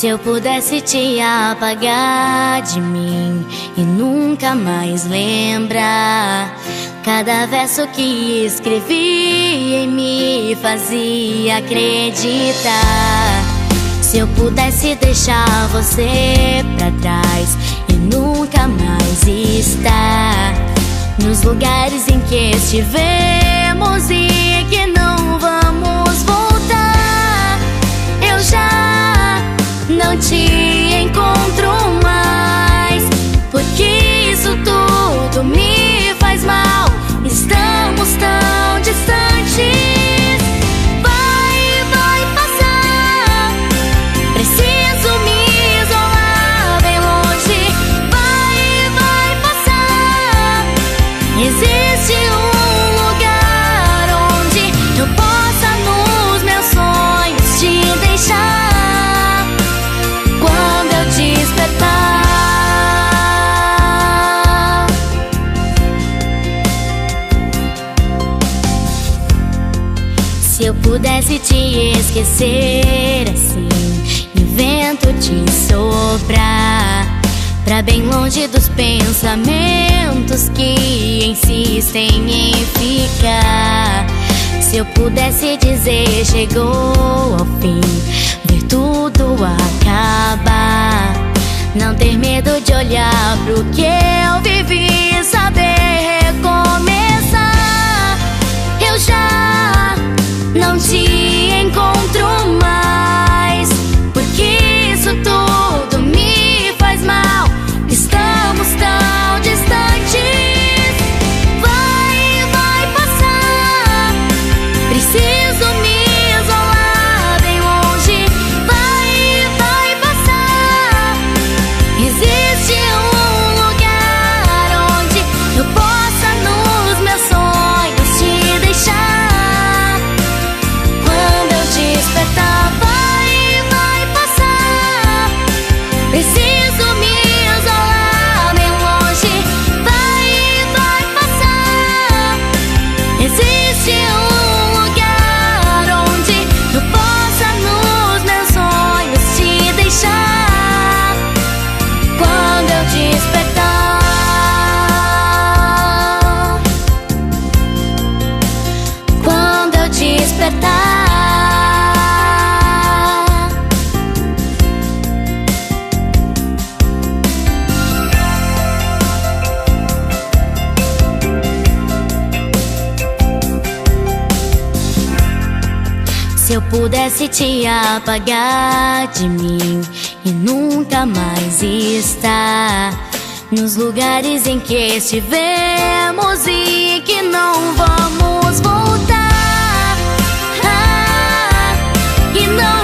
Se eu pudesse te apagar de mim e nunca mais lembrar, cada verso que escrevi em me fazia acreditar. Se eu pudesse deixar você pra trás e nunca mais estar nos lugares em que estivemos e que não vamos voltar, eu já não te encontro mais, porque isso tudo me faz mal. Estamos tão distantes. Vai passar. Preciso me isolar bem longe. Vai passar. Existe um lugar onde eu possa nos meus sonhos te deixar quando eu despertar. Se eu pudesse te esquecer assim, e o vento te soprar pra bem longe dos pensamentos que insistem em ficar. Se eu pudesse dizer chegou ao fim, ver tudo acabar, não ter medo de olhar pro que eu vivi, saber recomeçar, eu já não te encontro mais, porque isso tudo me faz mal. Estamos tão distantes. Vai passar. Preciso me isolar bem longe. Vai passar. Existe um lugar onde eu possa nos meus sonhos te deixar quando eu despertar. Vai passar. Preciso me isolar bem longe. Vai passar. Existe um lugar onde eu possa nos meus sonhos te deixar quando eu despertar. Quando eu despertar. Se eu pudesse te apagar de mim e nunca mais estar nos lugares em que estivemos e que não vamos voltar, e não